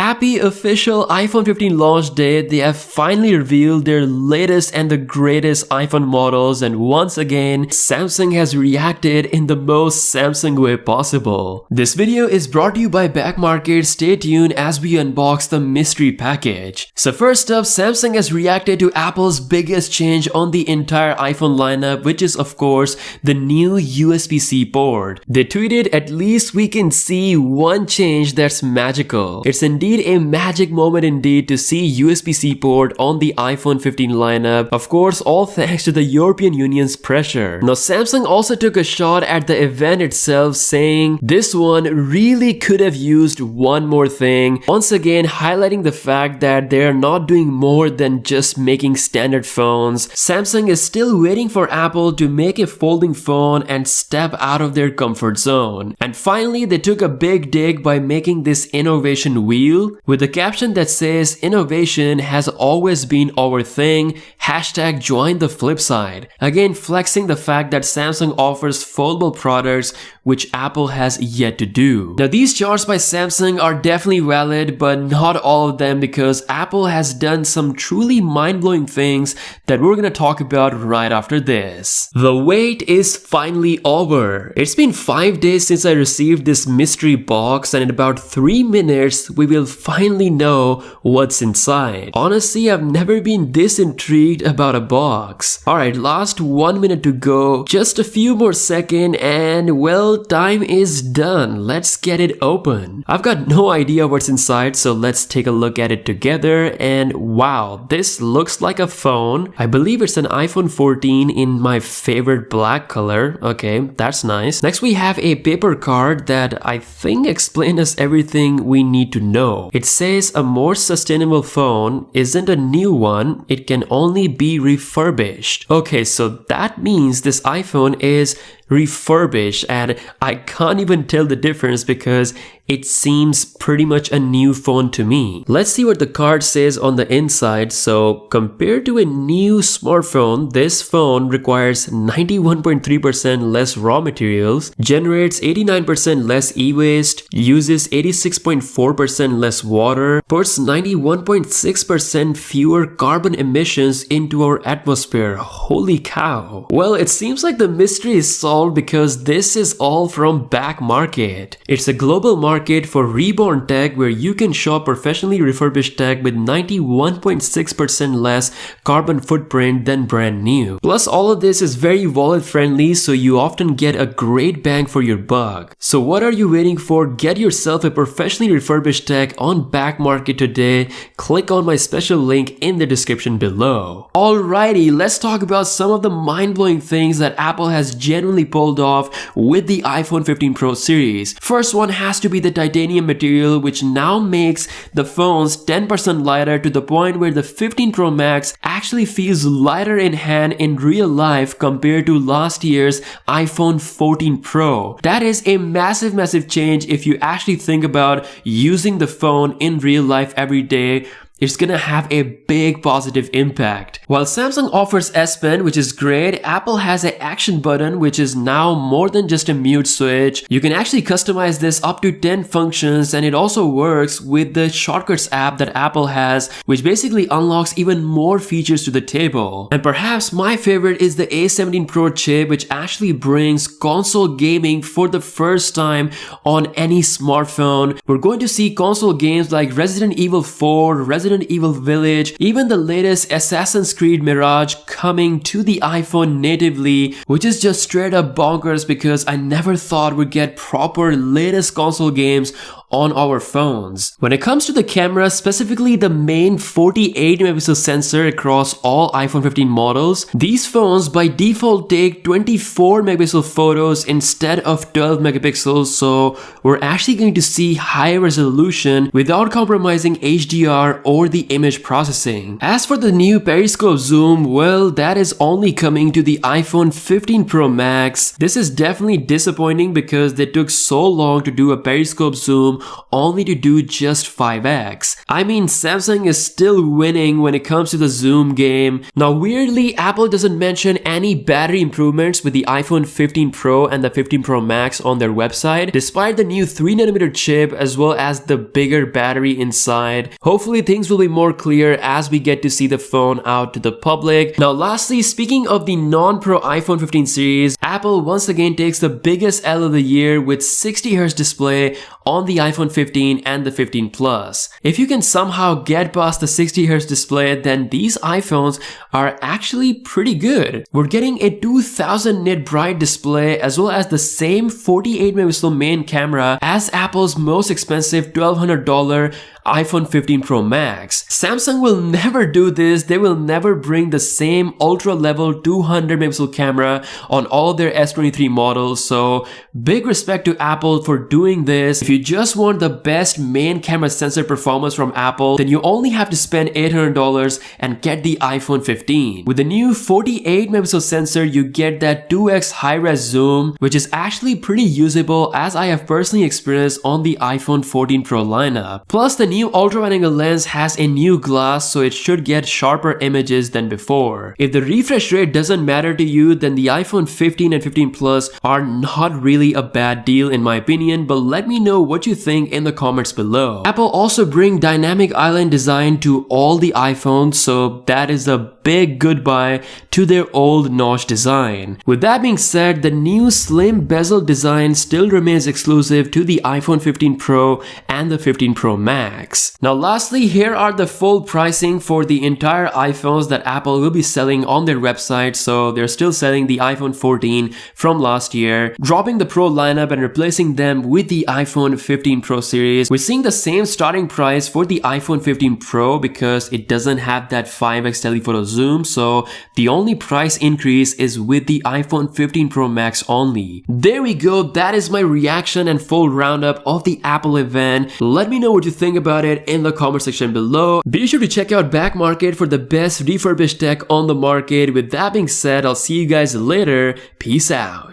Happy official iPhone 15 launch day. They have finally revealed their latest and the greatest iPhone models, and once again, Samsung has reacted in the most Samsung way possible. This video is brought to you by Back Market. Stay tuned as we unbox the mystery package. So first up, Samsung has reacted to Apple's biggest change on the entire iPhone lineup, which is of course the new USB-C port. They tweeted, "At least we can see one change that's magical." It's indeed a magic moment indeed to see USB-C port on the iPhone 15 lineup. Of course, all thanks to the European Union's pressure. Now, Samsung also took a shot at the event itself, saying this one really could have used one more thing. Once again, highlighting the fact that they are not doing more than just making standard phones. Samsung is still waiting for Apple to make a folding phone and step out of their comfort zone. And finally, they took a big dig by making this innovation wheel with a caption that says, "Innovation has always been our thing, hashtag join the flip side." Again, flexing the fact that Samsung offers foldable products which Apple has yet to do. Now, these charts by Samsung are definitely valid, but not all of them, because Apple has done some truly mind-blowing things that we're gonna talk about right after this. The wait is finally over. It's been 5 days since I received this mystery box, and in about 3 minutes, we will finally know what's inside. Honestly, I've never been this intrigued about a box. Alright, last 1 minute to go. Just a few more seconds, and well, time is done. Let's get it open. I've got no idea what's inside, so let's take a look at it together. And wow, this looks like a phone. I believe it's an iPhone 14 in my favorite black color. Okay, that's nice. Next, we have a paper card that I think explains us everything we need to know. It says a more sustainable phone isn't a new one, it can only be refurbished. Okay, so that means this iPhone is refurbished, and I can't even tell the difference because it seems pretty much a new phone to me. Let's see what the card says on the inside. So compared to a new smartphone, this phone requires 91.3% less raw materials, generates 89% less e-waste, uses 86.4% less water, puts 91.6% fewer carbon emissions into our atmosphere. Holy cow. Well, it seems like the mystery is solved because this is all from Back Market. It's a global market for reborn tech where you can shop professionally refurbished tech with 91.6% less carbon footprint than brand new. Plus, all of this is very wallet friendly, so you often get a great bang for your buck. So what are you waiting for? Get yourself a professionally refurbished tech on Back Market today. Click on my special link in the description below. Alrighty, let's talk about some of the mind-blowing things that Apple has genuinely pulled off with the iPhone 15 Pro series. First one has to be the titanium material, which now makes the phones 10% lighter, to the point where the 15 Pro Max actually feels lighter in hand in real life compared to last year's iPhone 14 Pro. That is a massive change if you actually think about using the phone in real life every day. It's gonna have a big positive impact. While Samsung offers S Pen, which is great, Apple has an action button, which is now more than just a mute switch. You can actually customize this up to 10 functions, and it also works with the Shortcuts app that Apple has, which basically unlocks even more features to the table. And perhaps my favorite is the A17 Pro chip, which actually brings console gaming for the first time on any smartphone. We're going to see console games like Resident Evil 4, Resident Evil Village, even the latest Assassin's Creed Mirage coming to the iPhone natively, which is just straight up bonkers because I never thought we'd get proper latest console games on our phones. When it comes to the camera, specifically the main 48 megapixel sensor across all iPhone 15 models, these phones by default take 24 megapixel photos instead of 12 megapixels, so we're actually going to see high resolution without compromising HDR or the image processing. As for the new Periscope Zoom, well, that is only coming to the iPhone 15 Pro Max. This is definitely disappointing because they took so long to do a Periscope Zoom zoom only to do just 5x. I mean, Samsung is still winning when it comes to the zoom game. Now weirdly, Apple doesn't mention any battery improvements with the iPhone 15 Pro and the 15 Pro Max on their website, despite the new 3nm chip as well as the bigger battery inside. Hopefully things will be more clear as we get to see the phone out to the public. Now lastly, speaking of the non-Pro iPhone 15 series, Apple once again takes the biggest L of the year with 60Hz display on the iPhone 15 and the 15 Plus. If you can somehow get past the 60Hz display, then these iPhones are actually pretty good. We're getting a 2000 nit bright display as well as the same 48 megapixel main camera as Apple's most expensive $1,200 iPhone 15 Pro Max. Samsung will never do this. They will never bring the same ultra level 200 megapixel camera on all their S23 models. So big respect to Apple for doing this. If you just want the best main camera sensor performance from Apple, then you only have to spend $800 and get the iPhone 15. With the new 48 megapixel sensor, you get that 2x high-res zoom, which is actually pretty usable as I have personally experienced on the iPhone 14 Pro lineup. Plus, the new ultra-wide-angle lens has a new glass, so it should get sharper images than before. If the refresh rate doesn't matter to you, then the iPhone 15 and 15 Plus are not really a bad deal in my opinion, but let me know what you think in the comments below. Apple also bring dynamic island design to all the iPhones, so that is a big goodbye to their old notch design. With that being said, the new slim bezel design still remains exclusive to the iPhone 15 Pro and the 15 Pro Max. Now lastly, here are the full pricing for the entire iPhones that Apple will be selling on their website. So they're still selling the iPhone 14 from last year, dropping the Pro lineup and replacing them with the iPhone 15 Pro series. We're seeing the same starting price for the iPhone 15 Pro because it doesn't have that 5x telephoto zoom, so the only price increase is with the iPhone 15 Pro Max only. There we go, that is my reaction and full roundup of the Apple event. Let me know what you think about it in the comment section below. Be sure to check out Back Market for the best refurbished tech on the market. With that being said, I'll see you guys later. Peace out.